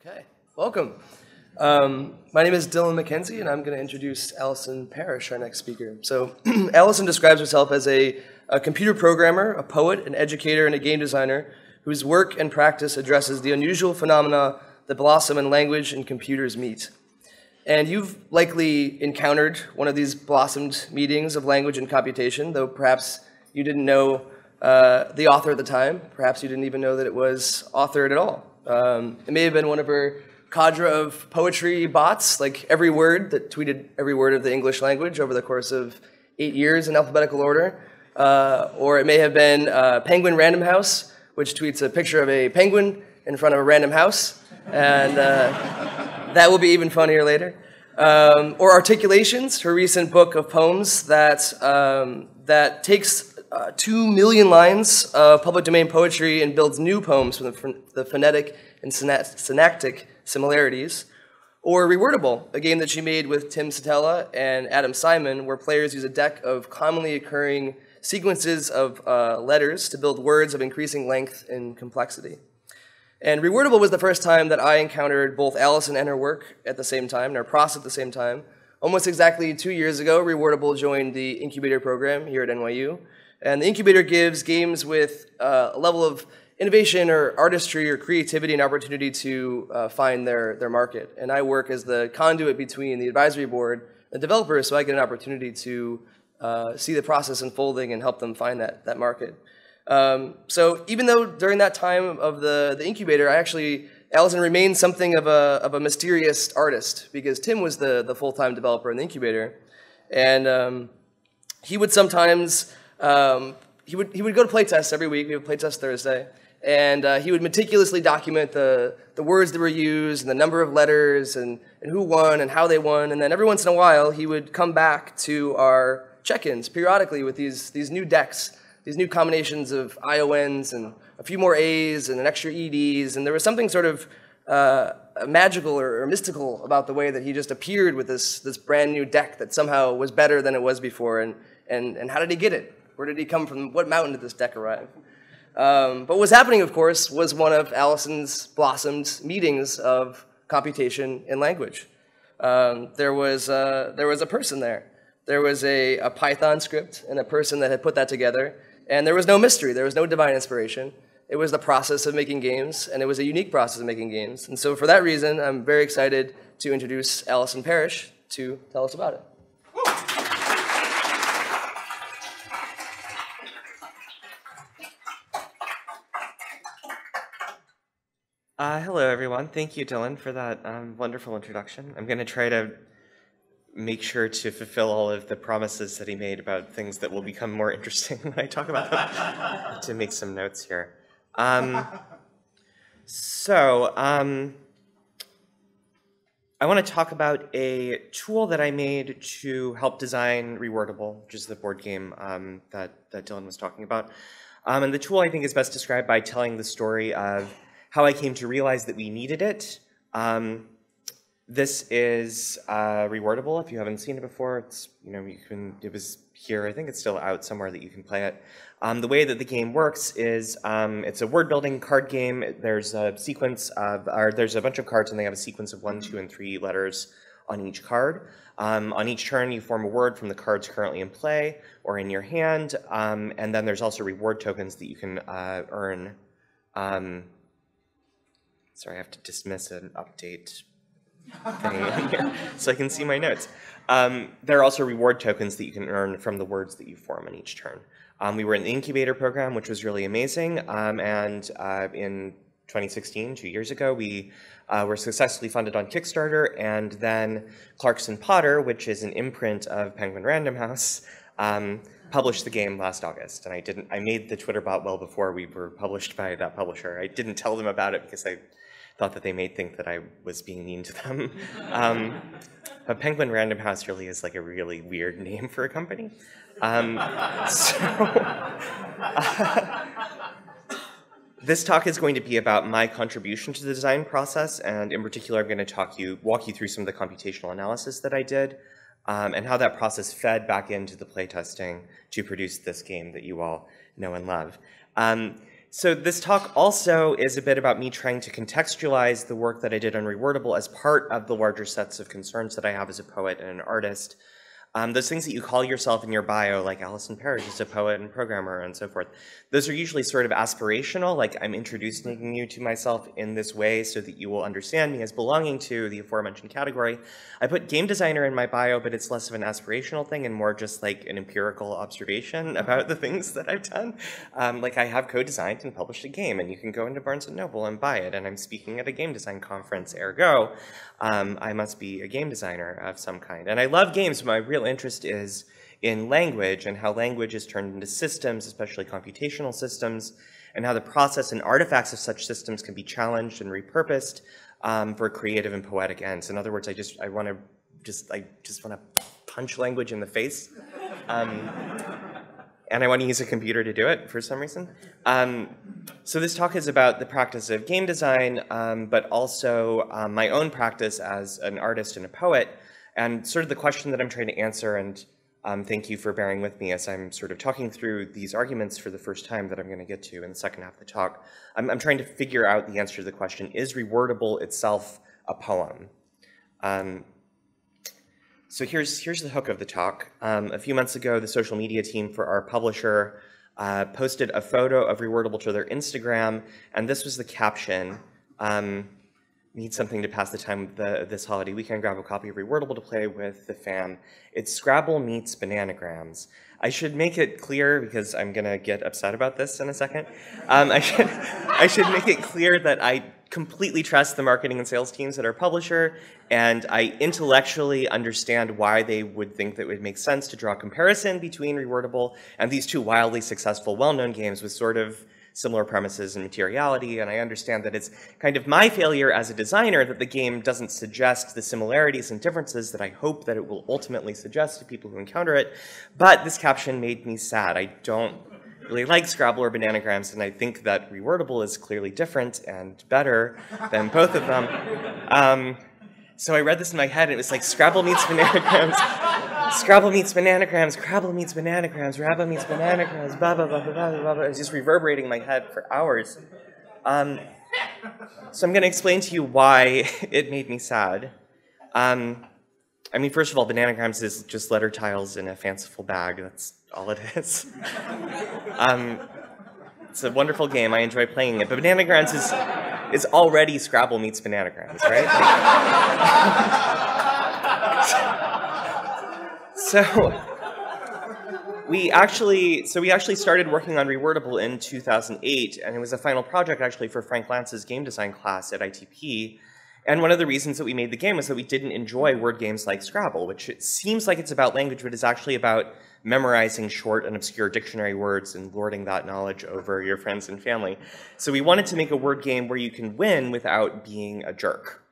Okay, welcome. My name is Dylan McKenzie, and I'm going to introduce Allison Parrish, our next speaker. So Allison describes herself as a computer programmer, a poet, an educator, and a game designer whose work and practice addresses the unusual phenomena that blossom when language and computers meet. And you've likely encountered one of these blossomed meetings of language and computation, though perhaps you didn't know the author at the time. Perhaps you didn't even know that it was authored at all. It may have been one of her cadre of poetry bots, like Every Word, that tweeted every word of the English language over the course of 8 years in alphabetical order. Or it may have been Penguin Random House, which tweets a picture of a penguin in front of a random house. And that will be even funnier later. Or Articulations, her recent book of poems that takes 2 million lines of public domain poetry and builds new poems from the phonetic and synaptic similarities. Or Rewordable, a game that she made with Tim Satella and Adam Simon, where players use a deck of commonly occurring sequences of letters to build words of increasing length and complexity. And Rewordable was the first time that I encountered both Allison and her work at the same time, and her process at the same time. Almost exactly 2 years ago, Rewordable joined the incubator program here at NYU. And the incubator gives games with a level of innovation or artistry or creativity and opportunity to find their market. And I work as the conduit between the advisory board and developers, so I get an opportunity to see the process unfolding and help them find that market. So even though during that time of the incubator, Allison remained something of a mysterious artist, because Tim was the full-time developer in the incubator. And he would sometimes, he would go to playtests every week. We have playtest Thursday. And he would meticulously document the words that were used and the number of letters and who won and how they won. And then every once in a while, he would come back to our check-ins periodically with these new decks, these new combinations of IONs and a few more A's and an extra EDs. And there was something sort of magical or mystical about the way that he just appeared with this brand new deck that somehow was better than it was before. And how did he get it? Where did he come from? What mountain did this deck arrive? But what was happening, of course, was one of Allison's blossomed meetings of computation and language. There was a person there. There was a Python script and a person that had put that together. And there was no mystery. There was no divine inspiration. It was the process of making games, and it was a unique process of making games. And so for that reason, I'm very excited to introduce Allison Parrish to tell us about it. Hello, everyone. Thank you, Dylan, for that wonderful introduction. I'm going to try to make sure to fulfill all of the promises that he made about things that will become more interesting when I talk about them, to make some notes here. I want to talk about a tool that I made to help design Rewordable, which is the board game that Dylan was talking about. And the tool, I think, is best described by telling the story of how I came to realize that we needed it. This is Rewordable. If you haven't seen it before, it was here. I think it's still out somewhere that you can play it. The way that the game works is it's a word-building card game. There's a sequence of, there's a bunch of cards, and they have a sequence of 1, 2, and 3 letters on each card. On each turn, you form a word from the cards currently in play or in your hand, and then there's also reward tokens that you can earn. Sorry, I have to dismiss an update thing here so I can see my notes. There are also reward tokens that you can earn from the words that you form in each turn. We were in the incubator program, which was really amazing, and in 2016, 2 years ago, we were successfully funded on Kickstarter, and then Clarkson Potter, which is an imprint of Penguin Random House, published the game last August. And I made the Twitter bot well before we were published by that publisher. I didn't tell them about it because I thought that they may think that I was being mean to them. But Penguin Random House really is like a really weird name for a company. This talk is going to be about my contribution to the design process, and in particular, I'm going to walk you through some of the computational analysis that I did, and how that process fed back into the playtesting to produce this game that you all know and love. So this talk also is a bit about me trying to contextualize the work that I did on Rewordable as part of the larger sets of concerns that I have as a poet and an artist. Those things that you call yourself in your bio, like Allison Parrish is a poet and programmer and so forth, those are usually sort of aspirational, like I'm introducing you to myself in this way so that you will understand me as belonging to the aforementioned category. I put game designer in my bio, but it's less of an aspirational thing and more just like an empirical observation about the things that I've done. Like I have co-designed and published a game, and you can go into Barnes & Noble and buy it, and I'm speaking at a game design conference, ergo, I must be a game designer of some kind. And I love games, but my real interest is in language and how language is turned into systems, especially computational systems, and how the process and artifacts of such systems can be challenged and repurposed for creative and poetic ends. In other words, I just want to punch language in the face, and I want to use a computer to do it for some reason. So this talk is about the practice of game design, but also my own practice as an artist and a poet, and sort of the question that I'm trying to answer, and thank you for bearing with me as I'm sort of talking through these arguments for the first time that I'm going to get to in the second half of the talk. I'm trying to figure out the answer to the question, is Rewordable itself a poem? So here's the hook of the talk. A few months ago, the social media team for our publisher posted a photo of Rewordable to their Instagram, and this was the caption. Need something to pass the time this holiday weekend, grab a copy of Rewordable to play with the fam. It's Scrabble meets Bananagrams. I should make it clear, because I'm gonna get upset about this in a second. I should make it clear that I completely trust the marketing and sales teams at our publisher, and I intellectually understand why they would think that it would make sense to draw a comparison between Rewordable and these two wildly successful, well-known games with sort of similar premises and materiality, and I understand that it's kind of my failure as a designer that the game doesn't suggest the similarities and differences that I hope that it will ultimately suggest to people who encounter it, but this caption made me sad. I don't really like Scrabble or Bananagrams, and I think that Rewordable is clearly different and better than both of them. So I read this in my head, and it was like Scrabble meets Bananagrams, Scrabble meets Bananagrams, Scrabble meets Bananagrams, Rabba meets Bananagrams, blah, blah, blah, blah, blah, blah, blah. It was just reverberating in my head for hours. So I'm going to explain to you why it made me sad. I mean, first of all, Bananagrams is just letter tiles in a fanciful bag. That's all it is. It's a wonderful game. I enjoy playing it. But Bananagrams is already Scrabble meets Bananagrams, right? So we actually started working on Rewordable in 2008, and it was a final project actually for Frank Lance's game design class at ITP. And one of the reasons that we made the game was that we didn't enjoy word games like Scrabble, which it seems like it's about language, but it's actually about memorizing short and obscure dictionary words and lording that knowledge over your friends and family. So we wanted to make a word game where you can win without being a jerk.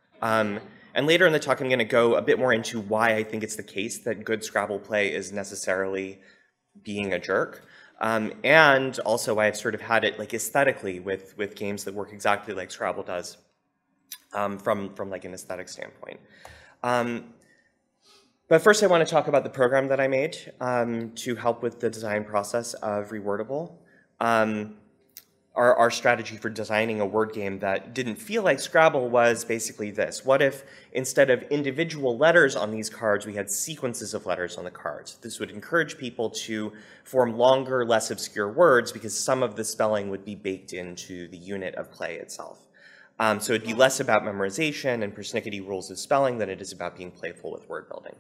And later in the talk, I'm going to go a bit more into why I think it's the case that good Scrabble play is necessarily being a jerk. And also why I've sort of had it like aesthetically with games that work exactly like Scrabble does. From like an aesthetic standpoint. But first I want to talk about the program that I made to help with the design process of Rewordable. Our strategy for designing a word game that didn't feel like Scrabble was basically this. What if instead of individual letters on these cards, we had sequences of letters on the cards? This would encourage people to form longer, less obscure words because some of the spelling would be baked into the unit of play itself. So it'd be less about memorization and persnickety rules of spelling than it is about being playful with word building.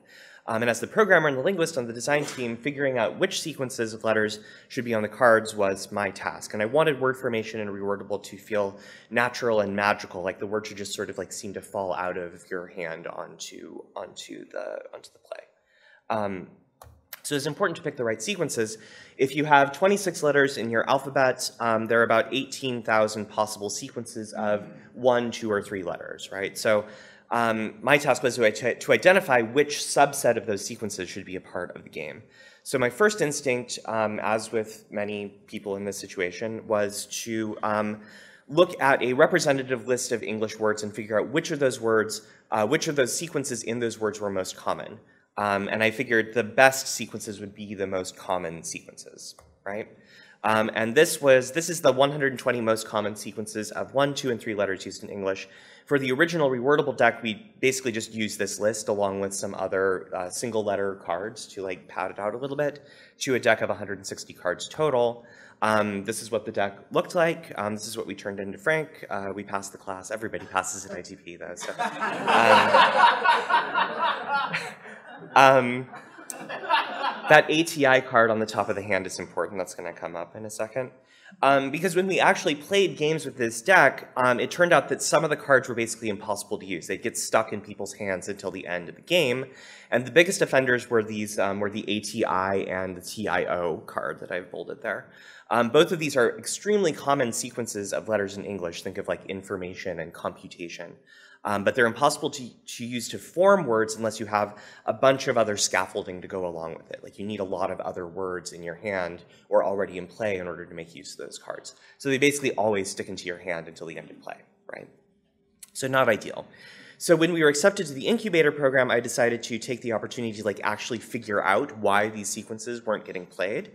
And as the programmer and the linguist on the design team, figuring out which sequences of letters should be on the cards was my task. And I wanted word formation in Rewordable to feel natural and magical, like the word should just sort of like seem to fall out of your hand onto the play. So it's important to pick the right sequences. If you have 26 letters in your alphabet, there are about 18,000 possible sequences of 1, 2, or 3 letters, right? So my task was to identify which subset of those sequences should be a part of the game. So my first instinct, as with many people in this situation, was to look at a representative list of English words and figure out which of those words, which of those sequences in those words were most common. And I figured the best sequences would be the most common sequences, right? And this is the 120 most common sequences of 1, 2, and 3 letters used in English. For the original Rewordable deck, we basically just used this list along with some other single letter cards to like pad it out a little bit to a deck of 160 cards total. This is what the deck looked like. This is what we turned into Frank. We passed the class. Everybody passes at ITP though. So. That ATI card on the top of the hand is important. That's going to come up in a second. Because when we actually played games with this deck, it turned out that some of the cards were basically impossible to use. They'd get stuck in people's hands until the end of the game. And the biggest offenders were these were the ATI and the TIO card that I've bolded there. Both of these are extremely common sequences of letters in English. Think of like information and computation. But they're impossible to use to form words unless you have a bunch of other scaffolding to go along with it. Like you need a lot of other words in your hand or already in play in order to make use of those cards. So they basically always stick into your hand until the end of play, right? So not ideal. So when we were accepted to the incubator program, I decided to take the opportunity to like actually figure out why these sequences weren't getting played.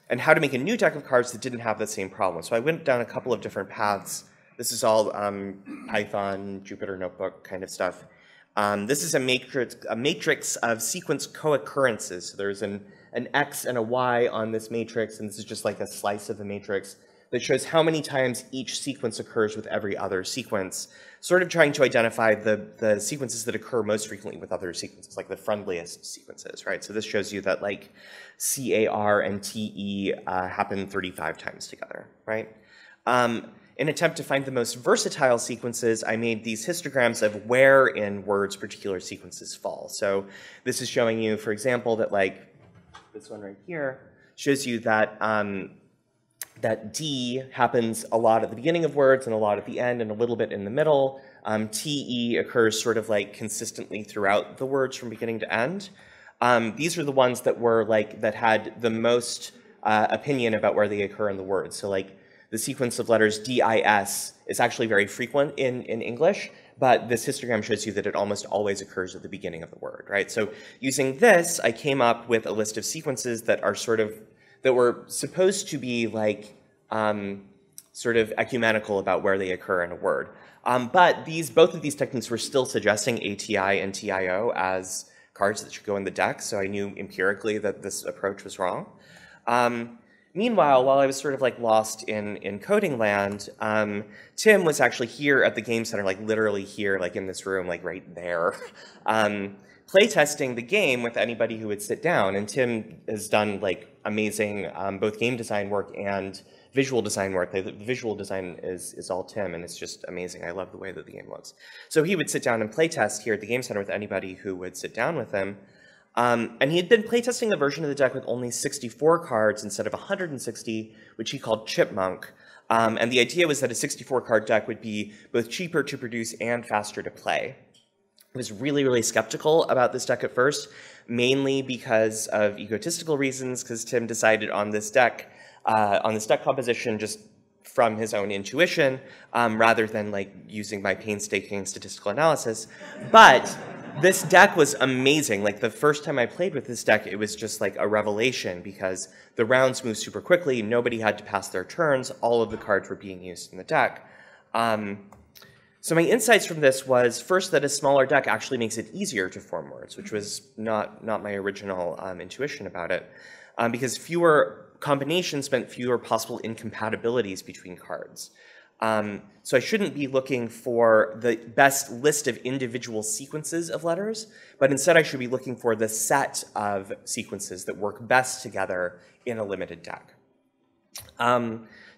And how to make a new deck of cards that didn't have the same problem. So I went down a couple of different paths. This is all Python, Jupyter Notebook kind of stuff. This is a matrix of sequence co-occurrences. So there's an X and a Y on this matrix, and this is just like a slice of the matrix that shows how many times each sequence occurs with every other sequence, sort of trying to identify the sequences that occur most frequently with other sequences, like the friendliest sequences, right? So this shows you that like CAR and TE happen 35 times together, right? In an attempt to find the most versatile sequences, I made these histograms of where in words particular sequences fall. So this is showing you, for example, that like this one right here shows you that that D happens a lot at the beginning of words and a lot at the end and a little bit in the middle. TE occurs sort of like consistently throughout the words from beginning to end. These are the ones that were like that had the most opinion about where they occur in the words. So like the sequence of letters DIS is actually very frequent in English, but this histogram shows you that it almost always occurs at the beginning of the word, right? So using this, I came up with a list of sequences that are sort of, that were supposed to be like sort of ecumenical about where they occur in a word. But both of these techniques were still suggesting ATI and TIO as cards that should go in the deck, so I knew empirically that this approach was wrong. Meanwhile, while I was sort of like lost in coding land, Tim was actually here at the Game Center, like literally here, like in this room, like right there, playtesting the game with anybody who would sit down. And Tim has done like amazing both game design work and visual design work. The visual design is all Tim, and it's just amazing. I love the way that the game looks. So he would sit down and playtest here at the Game Center with anybody who would sit down with him. And he had been playtesting a version of the deck with only 64 cards instead of 160, which he called Chipmunk. And the idea was that a 64-card deck would be both cheaper to produce and faster to play. I was really, really skeptical about this deck at first, mainly because of egotistical reasons, because Tim decided on this deck composition just from his own intuition, rather than like using my painstaking statistical analysis. But this deck was amazing. Like the first time I played with this deck, it was just like a revelation because the rounds moved super quickly. Nobody had to pass their turns. All of the cards were being used in the deck. So my insights from this was first that a smaller deck actually makes it easier to form words, which was not my original intuition about it, because fewer combinations meant fewer possible incompatibilities between cards. So I shouldn't be looking for the best list of individual sequences of letters, but instead I should be looking for the set of sequences that work best together in a limited deck.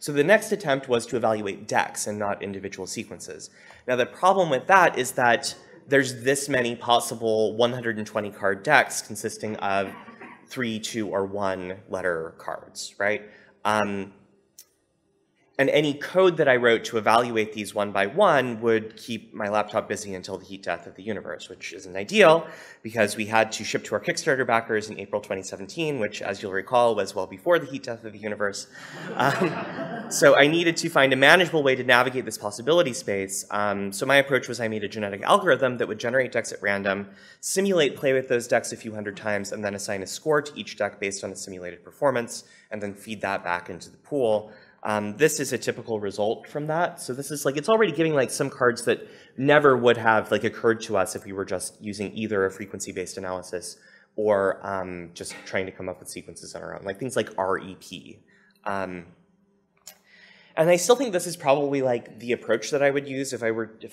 So the next attempt was to evaluate decks and not individual sequences. Now the problem with that is that there's this many possible 120 card decks consisting of 3, 2, or 1 letter cards, right? and any code that I wrote to evaluate these one by one would keep my laptop busy until the heat death of the universe, which isn't ideal because we had to ship to our Kickstarter backers in April 2017, which, as you'll recall, was well before the heat death of the universe. So I needed to find a manageable way to navigate this possibility space. So my approach was I made a genetic algorithm that would generate decks at random, simulate play with those decks a few hundred times, and then assign a score to each deck based on its simulated performance, and then feed that back into the pool. This is a typical result from that. So this is like, it's already giving like some cards that never would have like occurred to us if we were just using either a frequency-based analysis or just trying to come up with sequences on our own, like things like REP. And I still think this is probably like the approach that I would use if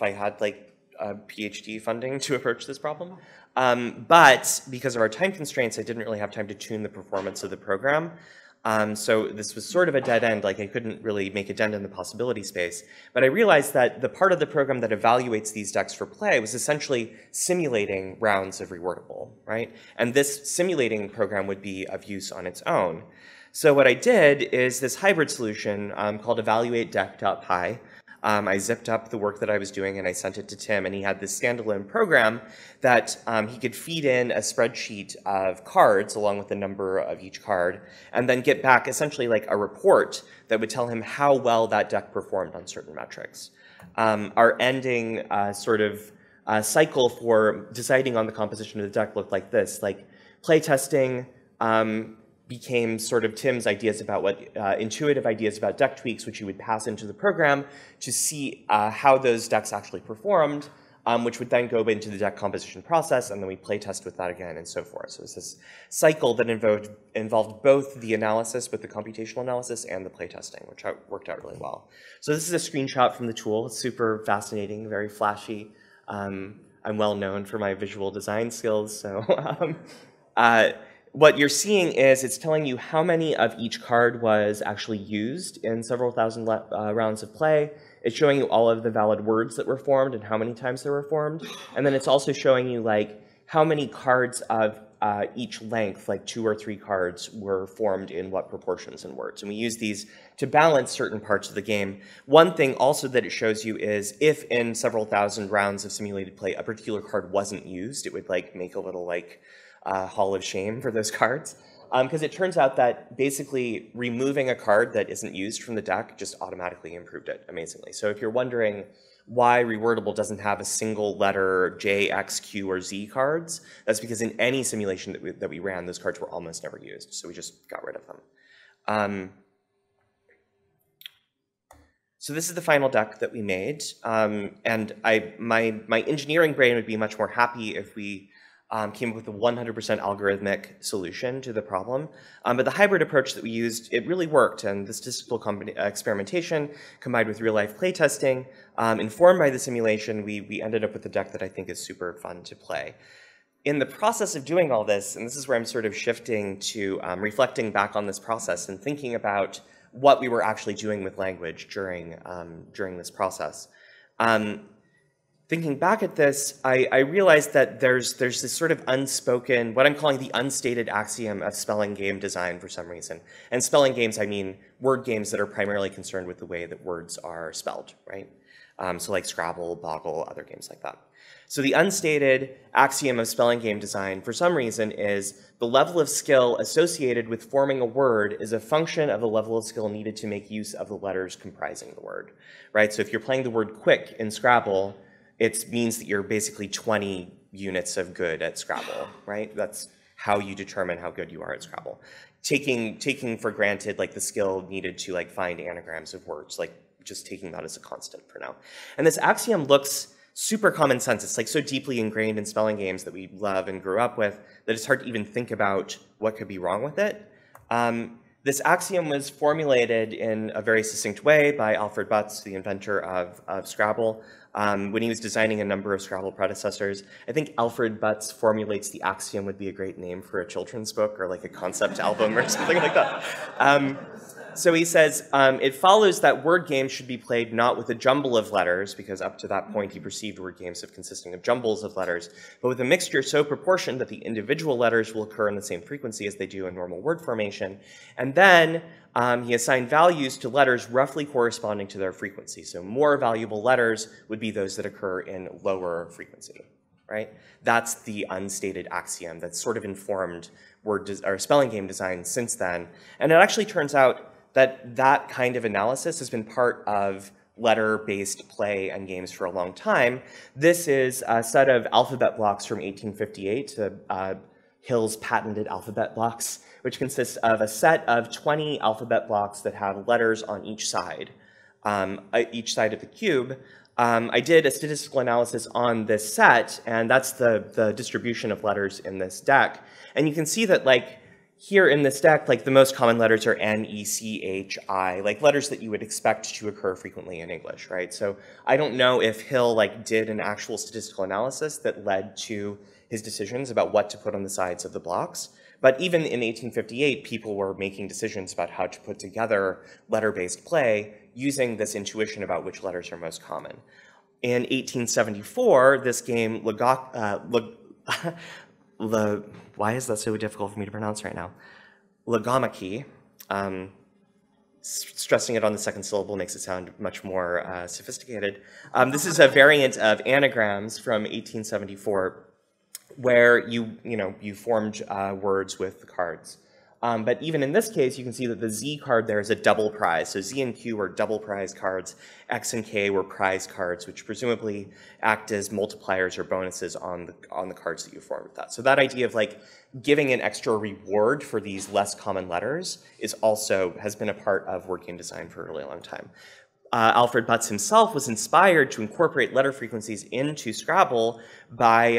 I had like PhD funding to approach this problem. But because of our time constraints, I didn't really have time to tune the performance of the program. So this was sort of a dead end, like I couldn't really make a dent in the possibility space. But I realized that the part of the program that evaluates these decks for play was essentially simulating rounds of Rewordable, right? And this simulating program would be of use on its own. So what I did is this hybrid solution called evaluatedeck.py. I zipped up the work that I was doing and I sent it to Tim, and he had this standalone program that he could feed in a spreadsheet of cards along with the number of each card, and then get back essentially like a report that would tell him how well that deck performed on certain metrics. Our ending cycle for deciding on the composition of the deck looked like this, like playtesting, became sort of Tim's ideas about what intuitive ideas about deck tweaks, which you would pass into the program to see how those decks actually performed, which would then go into the deck composition process, and then we play test with that again and so forth. So it's this cycle that involved both the analysis with the computational analysis and the play testing, which worked out really well. So this is a screenshot from the tool. It's super fascinating, very flashy. I'm well known for my visual design skills, so what you're seeing is it's telling you how many of each card was actually used in several thousand rounds of play. It's showing you all of the valid words that were formed and how many times they were formed. And then it's also showing you like how many cards of each length, like 2 or 3 cards, were formed in what proportions and words. And we use these to balance certain parts of the game. One thing also that it shows you is if in several thousand rounds of simulated play a particular card wasn't used, it would like make a little like hall of shame for those cards, because it turns out that basically removing a card that isn't used from the deck just automatically improved it amazingly. So if you're wondering why Rewordable doesn't have a single letter J, X, Q, or Z cards, that's because in any simulation that we ran, those cards were almost never used, so we just got rid of them. So this is the final deck that we made, and my engineering brain would be much more happy if we came up with a 100% algorithmic solution to the problem. But the hybrid approach that we used, it really worked, and the statistical experimentation combined with real-life playtesting, informed by the simulation, we ended up with a deck that I think is super fun to play. In the process of doing all this, and this is where I'm sort of shifting to reflecting back on this process and thinking about what we were actually doing with language during this process. Thinking back at this, I realized that there's this sort of unspoken, what I'm calling the unstated axiom of spelling game design for some reason. And spelling games, I mean word games that are primarily concerned with the way that words are spelled, right? So like Scrabble, Boggle, other games like that. So the unstated axiom of spelling game design, for some reason, is the level of skill associated with forming a word is a function of the level of skill needed to make use of the letters comprising the word, right? So if you're playing the word quick in Scrabble, it means that you're basically 20 units of good at Scrabble, right? That's how you determine how good you are at Scrabble. Taking for granted like the skill needed to like find anagrams of words, like just taking that as a constant for now. And this axiom looks super common sense. It's like so deeply ingrained in spelling games that we love and grew up with that it's hard to even think about what could be wrong with it. This axiom was formulated in a very succinct way by Alfred Butz, the inventor of Scrabble, when he was designing a number of Scrabble predecessors. I think Alfred Butz formulates the axiom would be a great name for a children's book or like a concept album or something like that. So he says, it follows that word games should be played not with a jumble of letters, because up to that point he perceived word games as consisting of jumbles of letters, but with a mixture so proportioned that the individual letters will occur in the same frequency as they do in normal word formation. And then he assigned values to letters roughly corresponding to their frequency. So more valuable letters would be those that occur in lower frequency, right? That's the unstated axiom that's sort of informed or spelling game design since then. And it actually turns out that that kind of analysis has been part of letter-based play and games for a long time. This is a set of alphabet blocks from 1858, Hill's patented alphabet blocks, which consists of a set of 20 alphabet blocks that have letters on each side of the cube. I did a statistical analysis on this set, and that's the distribution of letters in this deck. And you can see that, like, here in this deck, like, the most common letters are N, E, C, H, I, like letters that you would expect to occur frequently in English, right? So I don't know if Hill, like, did an actual statistical analysis that led to his decisions about what to put on the sides of the blocks. But even in 1858, people were making decisions about how to put together letter-based play using this intuition about which letters are most common. In 1874, this game, why is that so difficult for me to pronounce right now? Logomachy, stressing it on the second syllable makes it sound much more sophisticated. This is a variant of anagrams from 1874, where you formed words with the cards. But even in this case, you can see that the Z card there is a double prize. So Z and Q were double prize cards. X and K were prize cards, which presumably act as multipliers or bonuses on the cards that you formed with that. So that idea of, like, giving an extra reward for these less common letters has been a part of word game design for a really long time. Alfred Butts himself was inspired to incorporate letter frequencies into Scrabble by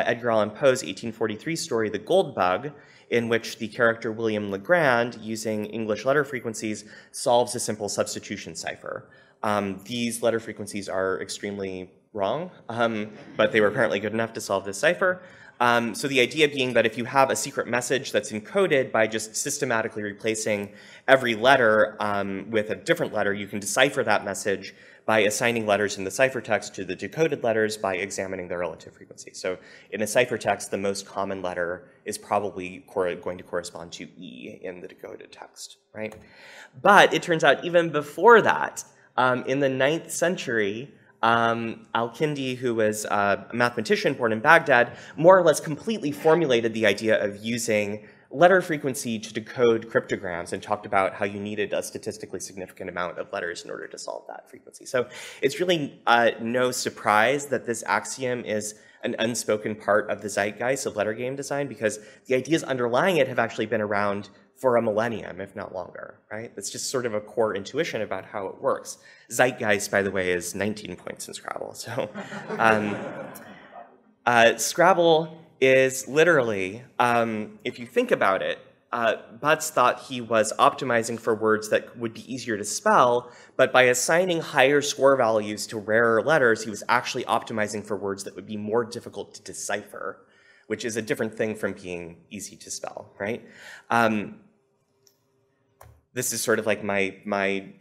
Edgar Allan Poe's 1843 story, The Gold Bug, in which the character William Legrand, using English letter frequencies, solves a simple substitution cipher. These letter frequencies are extremely wrong, but they were apparently good enough to solve this cipher. So the idea being that if you have a secret message that's encoded by just systematically replacing every letter with a different letter, you can decipher that message by assigning letters in the ciphertext to the decoded letters by examining their relative frequency. So in a ciphertext, the most common letter is probably going to correspond to E in the decoded text, right? But it turns out even before that, in the 9th century, Al-Kindi, who was a mathematician born in Baghdad, more or less completely formulated the idea of using letter frequency to decode cryptograms and talked about how you needed a statistically significant amount of letters in order to solve that frequency. So it's really no surprise that this axiom is an unspoken part of the zeitgeist of letter game design, because the ideas underlying it have actually been around for a millennium, if not longer, right? It's just sort of a core intuition about how it works. Zeitgeist, by the way, is 19 points in Scrabble. So Scrabble is literally, if you think about it, Butts thought he was optimizing for words that would be easier to spell, but by assigning higher score values to rarer letters, he was actually optimizing for words that would be more difficult to decipher, which is a different thing from being easy to spell, right? This is sort of like my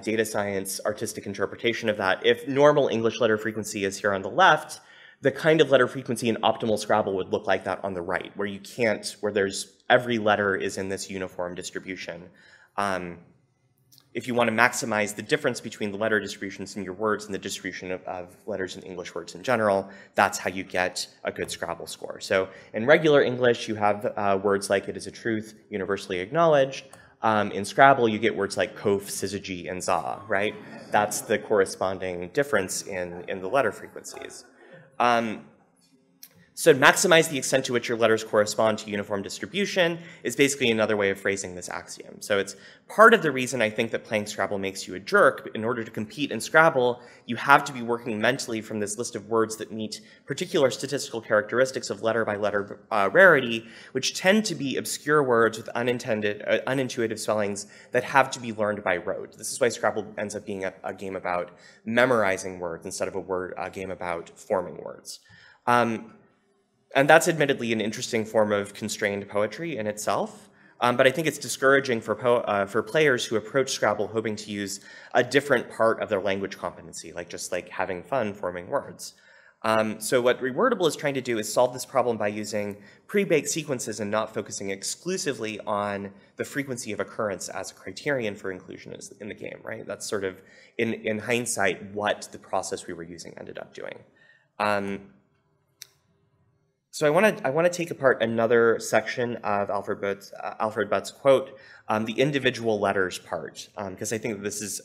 data science artistic interpretation of that. If normal English letter frequency is here on the left, the kind of letter frequency in optimal Scrabble would look like that on the right, where every letter is in this uniform distribution. If you want to maximize the difference between the letter distributions in your words and the distribution of letters in English words in general, that's how you get a good Scrabble score. So in regular English, you have words like "it is a truth," universally acknowledged. In Scrabble, you get words like "kof," "syzygy," and "za," right? That's the corresponding difference in the letter frequencies. So to maximize the extent to which your letters correspond to uniform distribution is basically another way of phrasing this axiom. So it's part of the reason I think that playing Scrabble makes you a jerk. But in order to compete in Scrabble, you have to be working mentally from this list of words that meet particular statistical characteristics of letter-by-letter rarity, which tend to be obscure words with unintuitive spellings that have to be learned by rote. This is why Scrabble ends up being a game about memorizing words instead of a game about forming words. And that's admittedly an interesting form of constrained poetry in itself. But I think it's discouraging for players who approach Scrabble hoping to use a different part of their language competency, like just like having fun forming words. So what Rewordable is trying to do is solve this problem by using pre-baked sequences and not focusing exclusively on the frequency of occurrence as a criterion for inclusion in the game, right? That's sort of, in hindsight, what the process we were using ended up doing. So I want to take apart another section of Alfred Butt's quote, the individual letters part, because I think this is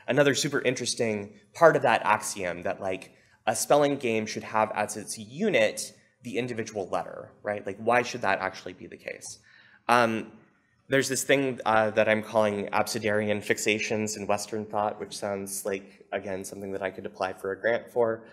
another super interesting part of that axiom that like a spelling game should have as its unit the individual letter, right? Like why should that actually be the case? There's this thing that I'm calling abecedarian fixations in Western thought, which sounds like, again, something that I could apply for a grant for.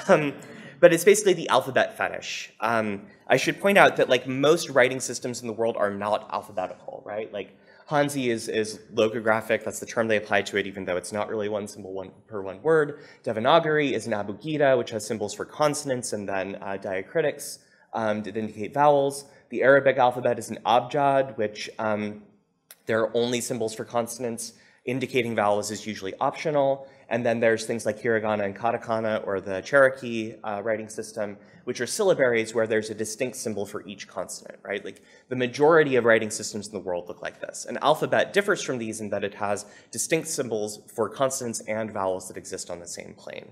But it's basically the alphabet fetish. I should point out that like most writing systems in the world are not alphabetical, right? Like Hanzi is logographic, that's the term they apply to it, even though it's not really one symbol per one word. Devanagari is an abugida, which has symbols for consonants and then diacritics that indicate vowels. The Arabic alphabet is an abjad, which there are only symbols for consonants. Indicating vowels is usually optional. And then there's things like hiragana and katakana, or the Cherokee writing system, which are syllabaries where there's a distinct symbol for each consonant, right? Like the majority of writing systems in the world look like this. An alphabet differs from these in that it has distinct symbols for consonants and vowels that exist on the same plane.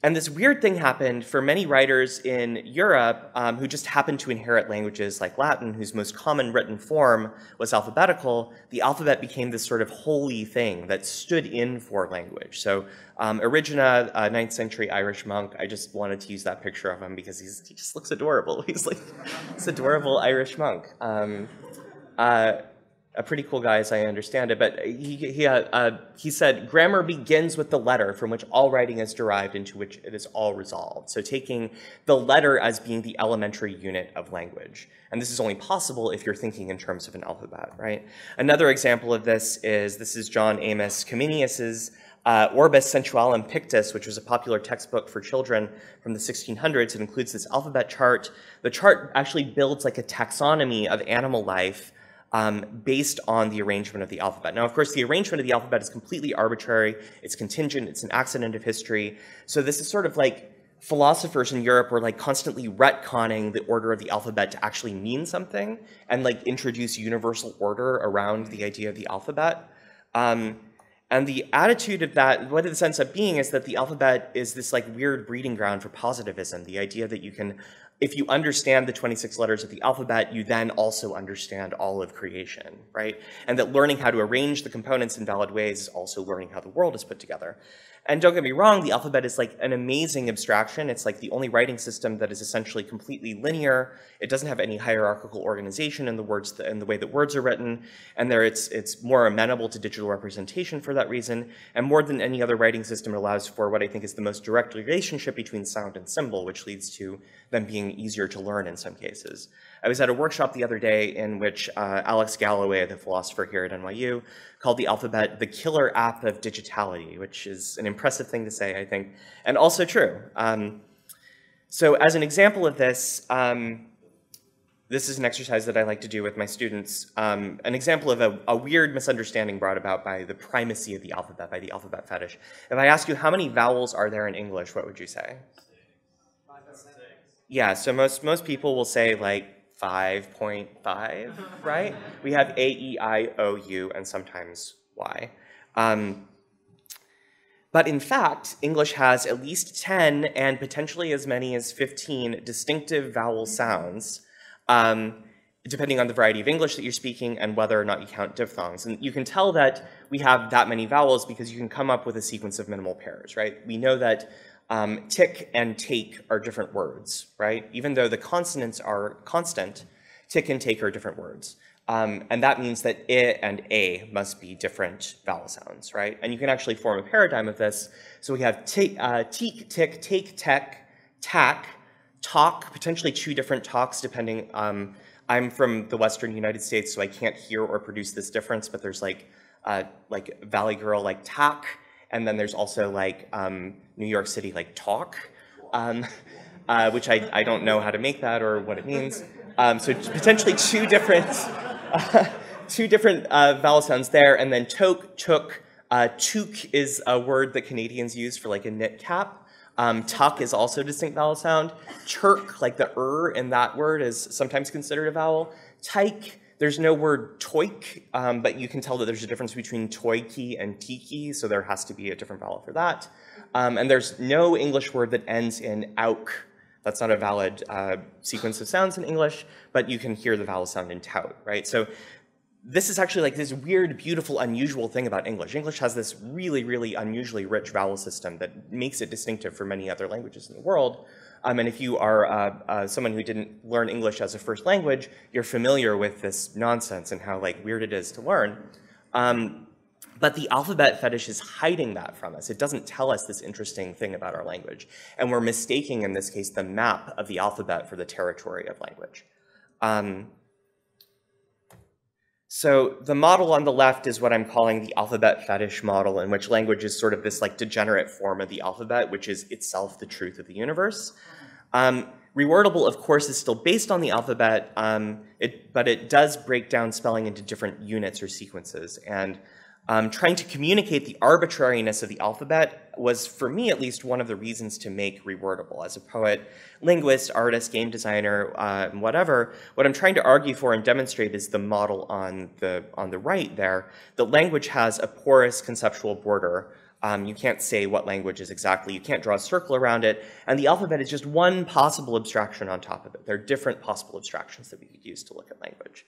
And this weird thing happened for many writers in Europe who just happened to inherit languages like Latin, whose most common written form was alphabetical. The alphabet became this sort of holy thing that stood in for language. So Origena, 9th century Irish monk, I just wanted to use that picture of him because he just looks adorable. He's like this adorable Irish monk. A pretty cool guy, as I understand it, but he said, grammar begins with the letter from which all writing is derived, into which it is all resolved. So taking the letter as being the elementary unit of language. And this is only possible if you're thinking in terms of an alphabet, right? Another example of this is John Amos Comenius's Orbis Sensualum Pictus, which was a popular textbook for children from the 1600s. It includes this alphabet chart. The chart actually builds like a taxonomy of animal life based on the arrangement of the alphabet. Now, of course, the arrangement of the alphabet is completely arbitrary. It's contingent. It's an accident of history. So this is sort of like philosophers in Europe were like constantly retconning the order of the alphabet to actually mean something and like introduce universal order around the idea of the alphabet. And the attitude of that, what it ends up being is that the alphabet is this like weird breeding ground for positivism, the idea that you can, if you understand the 26 letters of the alphabet, you then also understand all of creation, right? And that learning how to arrange the components in valid ways is also learning how the world is put together. And don't get me wrong, the alphabet is like an amazing abstraction. It's like the only writing system that is essentially completely linear. It doesn't have any hierarchical organization in the way that words are written. And it's more amenable to digital representation for that reason. And more than any other writing system, it allows for what I think is the most direct relationship between sound and symbol, which leads to them being easier to learn in some cases. I was at a workshop the other day in which Alex Galloway, the philosopher here at NYU, called the alphabet the killer app of digitality, which is an impressive thing to say, I think, and also true. So as an example of this, this is an exercise that I like to do with my students, an example of a weird misunderstanding brought about by the primacy of the alphabet, by the alphabet fetish. If I ask you how many vowels are there in English, what would you say? 6. Yeah, so most people will say like 5.5, right? We have A, E, I, O, U, and sometimes Y. But in fact, English has at least 10 and potentially as many as 15 distinctive vowel sounds, depending on the variety of English that you're speaking and whether or not you count diphthongs. And you can tell that we have that many vowels because you can come up with a sequence of minimal pairs, right? We know that tick and take are different words, right? Even though the consonants are constant, tick and take are different words. And that means that I and A must be different vowel sounds, right? And you can actually form a paradigm of this. So we have teak, tick, take, tech, tack, talk, potentially two different talks depending. I'm from the Western United States, so I can't hear or produce this difference, but there's like Valley Girl, like tack, and then there's also like New York City, like talk, which I don't know how to make that or what it means. So potentially two different vowel sounds there, and then toque, chook. Toque is a word that Canadians use for like a knit cap. Tuck is also a distinct vowel sound. Chirk, like the in that word, is sometimes considered a vowel. Tyke, there's no word toik, but you can tell that there's a difference between toiki and tiki, so there has to be a different vowel for that. And there's no English word that ends in auk. That's not a valid sequence of sounds in English, but you can hear the vowel sound in tout, right? So this is actually like this weird, beautiful, unusual thing about English. English has this really, really unusually rich vowel system that makes it distinctive for many other languages in the world. And if you are someone who didn't learn English as a first language, you're familiar with this nonsense and how like weird it is to learn. But the alphabet fetish is hiding that from us. It doesn't tell us this interesting thing about our language. And we're mistaking, in this case, the map of the alphabet for the territory of language. So the model on the left is what I'm calling the alphabet fetish model, in which language is sort of this like degenerate form of the alphabet, which is itself the truth of the universe. Rewordable, of course, is still based on the alphabet, but it does break down spelling into different units or sequences. And trying to communicate the arbitrariness of the alphabet was, for me at least, one of the reasons to make Rewordable. As a poet, linguist, artist, game designer, whatever, what I'm trying to argue for and demonstrate is the model on the right there, that language has a porous conceptual border. You can't say what language is exactly, you can't draw a circle around it, and the alphabet is just one possible abstraction on top of it. There are different possible abstractions that we could use to look at language.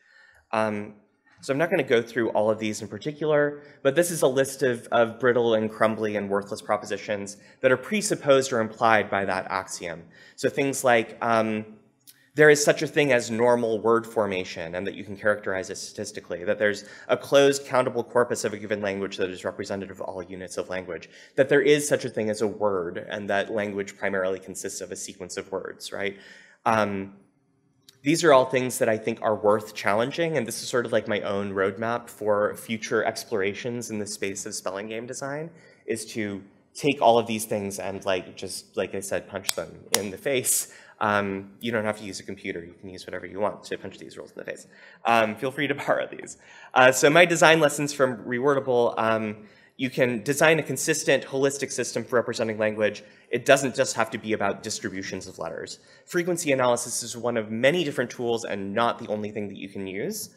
So I'm not going to go through all of these in particular, but this is a list of brittle and crumbly and worthless propositions that are presupposed or implied by that axiom. So things like there is such a thing as normal word formation, and that you can characterize it statistically, that there's a closed countable corpus of a given language that is representative of all units of language, that there is such a thing as a word, and that language primarily consists of a sequence of words, right? These are all things that I think are worth challenging, and this is sort of like my own roadmap for future explorations in the space of spelling game design, is to take all of these things and just, like I said, punch them in the face. You don't have to use a computer. You can use whatever you want to punch these rules in the face. Feel free to borrow these. So my design lessons from Rewordable, you can design a consistent, holistic system for representing language. It doesn't just have to be about distributions of letters. Frequency analysis is one of many different tools and not the only thing that you can use.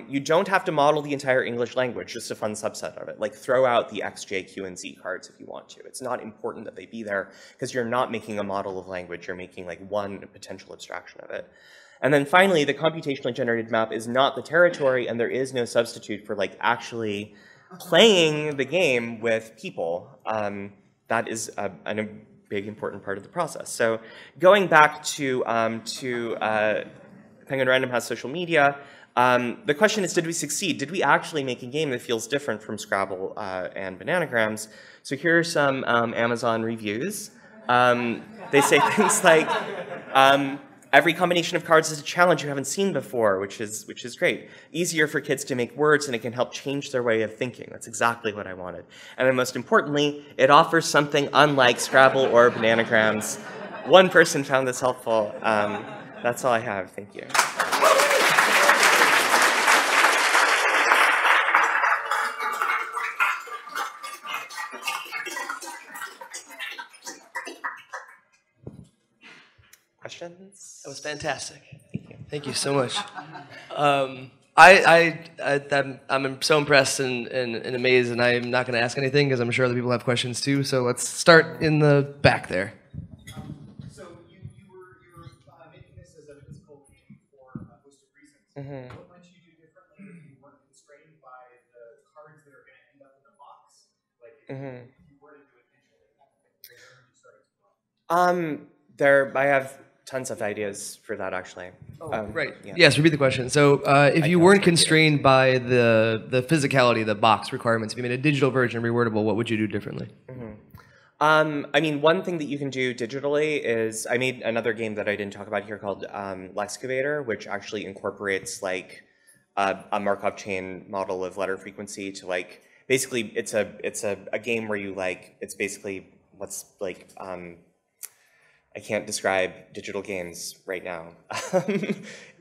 You don't have to model the entire English language, just a fun subset of it. Like throw out the X, J, Q, and Z cards if you want to. It's not important that they be there because you're not making a model of language, you're making like one potential abstraction of it. And then finally, the computationally generated map is not the territory, and there is no substitute for like actually playing the game with people. That is a big important part of the process. So going back to Penguin Random House social media, the question is, did we succeed? Did we actually make a game that feels different from Scrabble and Bananagrams? So here are some Amazon reviews. They say things like, every combination of cards is a challenge you haven't seen before, which is great. Easier for kids to make words, and it can help change their way of thinking. That's exactly what I wanted. And then most importantly, it offers something unlike Scrabble or Bananagrams. One person found this helpful. That's all I have. Thank you. Questions? That was fantastic. Thank you. Thank you so much. I'm so impressed and amazed, and I'm not going to ask anything because I'm sure other people have questions too. So let's start in the back there. So you were making this as a physical game for a host of reasons. Mm-hmm. What might you do differently if you weren't constrained by the cards that are going to end up in the box? Like if you were to do it digitally, where would you start exploring? I have tons of ideas for that, actually. Right. Yeah. Yes, repeat the question. So if you weren't constrained by the physicality, the box requirements, if you made a digital version of Rewordable, what would you do differently? Mm-hmm. I mean, one thing that you can do digitally is, I made another game that I didn't talk about here called Lexcavator, which actually incorporates like a Markov chain model of letter frequency to like, basically it's a game where you like, it's basically what's like, I can't describe digital games right now.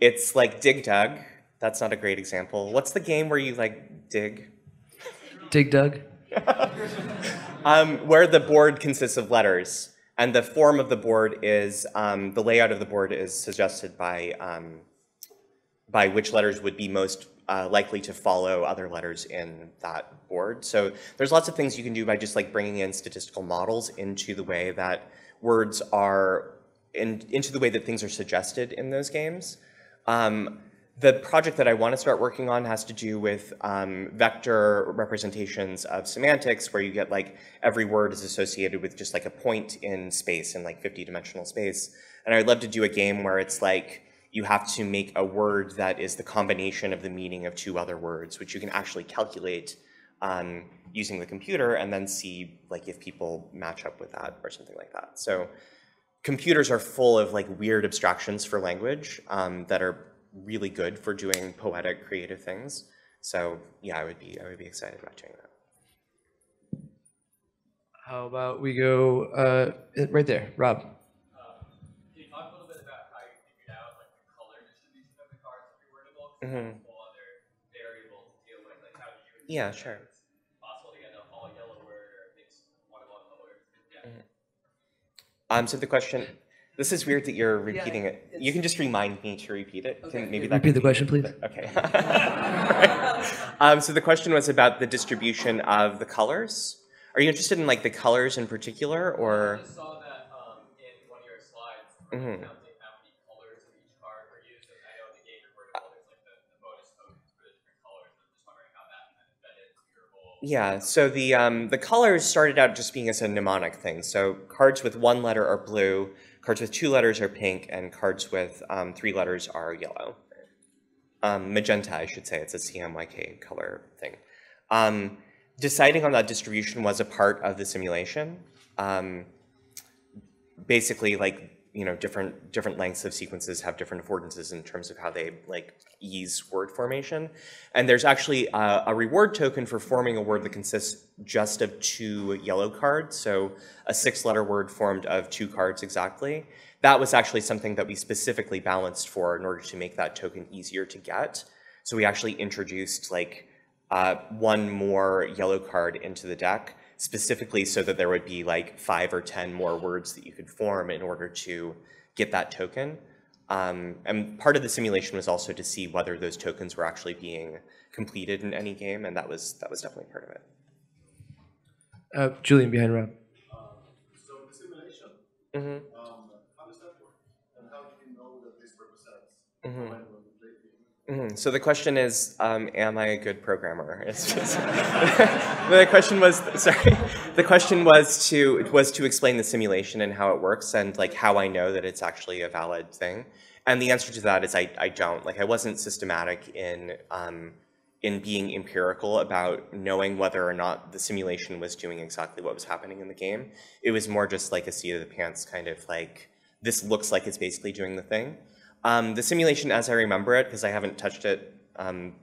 It's like Dig Dug. That's not a great example. What's the game where you like dig? Dig Dug? Where the board consists of letters, and the form of the board is, the layout of the board is suggested by which letters would be most likely to follow other letters in that board. So there's lots of things you can do by just like bringing in statistical models into the way that words are, into the way that things are suggested in those games. The project that I want to start working on has to do with vector representations of semantics, where you get like every word is associated with just like a point in space, in like 50-dimensional space. And I'd love to do a game where it's like you have to make a word that is the combination of the meaning of two other words, which you can actually calculate using the computer and then see like if people match up with that or something like that. So computers are full of like weird abstractions for language that are really good for doing poetic, creative things. So yeah, I would be excited about doing that. How about we go right there, Rob? Can you talk a little bit about how you figured out like the color distribution of the cards in Rewordable? Because there's all other variables to deal with. Like how do you? Yeah, sure. It's possible to get an all yellow word or mix one of all colors. Yeah. So the question. This is weird that you're repeating it. You can just remind me to repeat it. Okay. Maybe Repeat the question, please. Okay. So the question was about the distribution of the colors. Are you interested in like the colors in particular, or? I just saw that in one of your slides, counting how many colors of each card were used. And I know in the game Rewordable, there's like the bonus tokens for the different colors. I'm just wondering how that kind of fed into your whole. Yeah. So the colors started out just being as a mnemonic thing. So cards with one letter are blue. Cards with two letters are pink, and cards with three letters are yellow. Magenta, I should say. It's a CMYK color thing. Deciding on that distribution was a part of the simulation. Basically, like, you know, different lengths of sequences have different affordances in terms of how they like ease word formation. And there's actually a reward token for forming a word that consists just of two yellow cards. So a 6-letter word formed of 2 cards exactly. That was actually something that we specifically balanced for in order to make that token easier to get. So we actually introduced like one more yellow card into the deck, specifically so that there would be like 5 or 10 more words that you could form in order to get that token. And part of the simulation was also to see whether those tokens were actually being completed in any game, and that was definitely part of it. Julian behind Rob. So the simulation, how does that work? And how do you know that this represents when you play the game? So the question is, am I a good programmer? It's just the question was, sorry. The question was to explain the simulation and how it works and like how I know that it's actually a valid thing. And the answer to that is I don't. Like I wasn't systematic in being empirical about knowing whether or not the simulation was doing exactly what was happening in the game. It was more just like a seat of the pants kind of like, this looks like it's basically doing the thing. The simulation, as I remember it, because I haven't touched it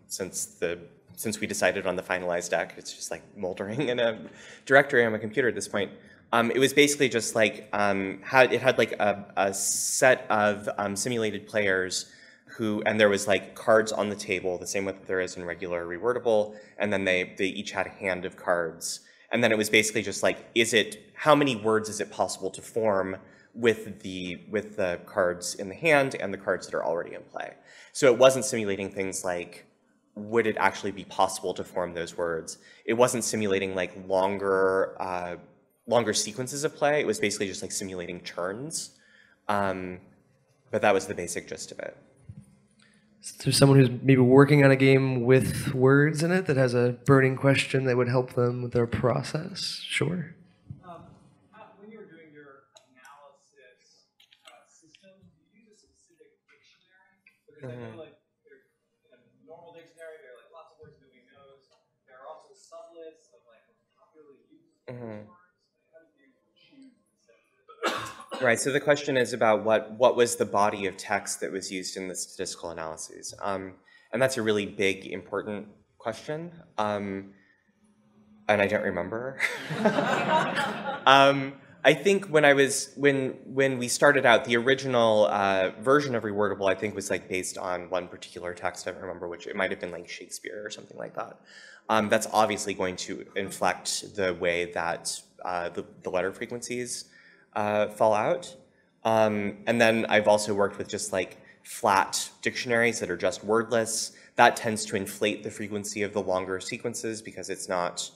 since we decided on the finalized deck, it's just like moldering in a directory on my computer at this point. It was basically just like, it had like a set of simulated players and there was like cards on the table, the same way that there is in regular Rewordable, and then they each had a hand of cards. And then it was basically just like, how many words is it possible to form with the cards in the hand and the cards that are already in play. So it wasn't simulating things like, would it actually be possible to form those words? It wasn't simulating like longer sequences of play. It was basically just like simulating turns. But that was the basic gist of it. So there's someone who's maybe working on a game with words in it that has a burning question that would help them with their process. Sure. When you were doing your analysis system, did you use a specific dictionary? Because I know like in a normal dictionary, there are like lots of words moving those. There are also sublists of like popularly used words. How did you choose the set? Right, so the question is about what was the body of text that was used in the statistical analyses. And that's a really big, important question. And I don't remember. I think when we started out, the original version of Rewordable, I think, was like based on one particular text. I don't remember which. It might have been like Shakespeare or something like that. That's obviously going to inflect the way that the letter frequencies fall out. And then I've also worked with just like flat dictionaries that are just wordless. That tends to inflate the frequency of the longer sequences because it's not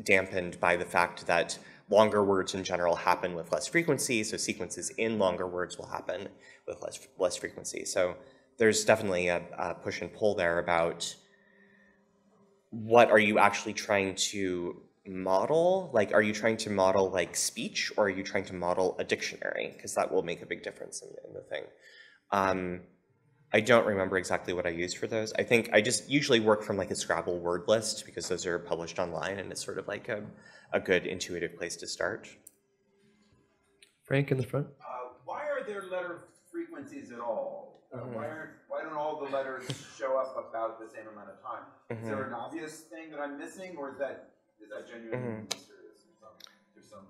dampened by the fact that longer words in general happen with less frequency, so sequences in longer words will happen with less frequency. So there's definitely a push and pull there about what are you actually trying to model? Like, are you trying to model like speech, or are you trying to model a dictionary? Because that will make a big difference in the thing. I don't remember exactly what I used for those. I think I just usually work from like a Scrabble word list because those are published online and it's sort of like a good intuitive place to start. Frank in the front. Why are there letter frequencies at all? Why don't all the letters show up about the same amount of time? Is there an obvious thing that I'm missing, or is that genuinely mysterious? There's some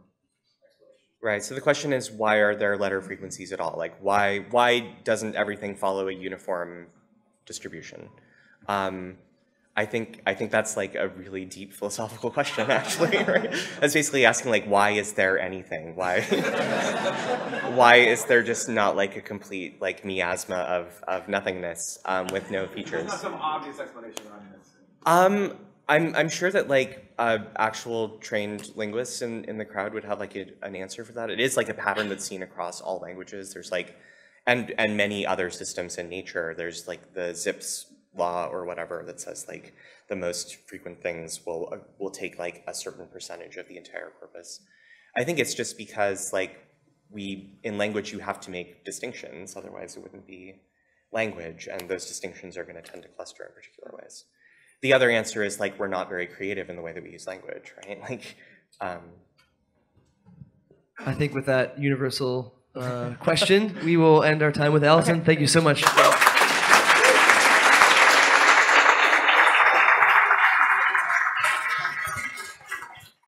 explanation. Right. So the question is, why are there letter frequencies at all? Like, why doesn't everything follow a uniform distribution? I think that's like a really deep philosophical question, actually. Right? That's basically asking like, why is there anything? Why is there just not like a complete like miasma of nothingness with no features? There's not some obvious explanation on this. I'm sure that like actual trained linguists in the crowd would have like an answer for that. It is like a pattern that's seen across all languages. There's like, and many other systems in nature. There's like the Zipf's law or whatever that says like the most frequent things will take like a certain percentage of the entire corpus. I think it's just because like in language you have to make distinctions, otherwise it wouldn't be language, and those distinctions are going to tend to cluster in particular ways. The other answer is like we're not very creative in the way that we use language, right? Like, I think with that universal question, we will end our time with Allison. Thank you so much.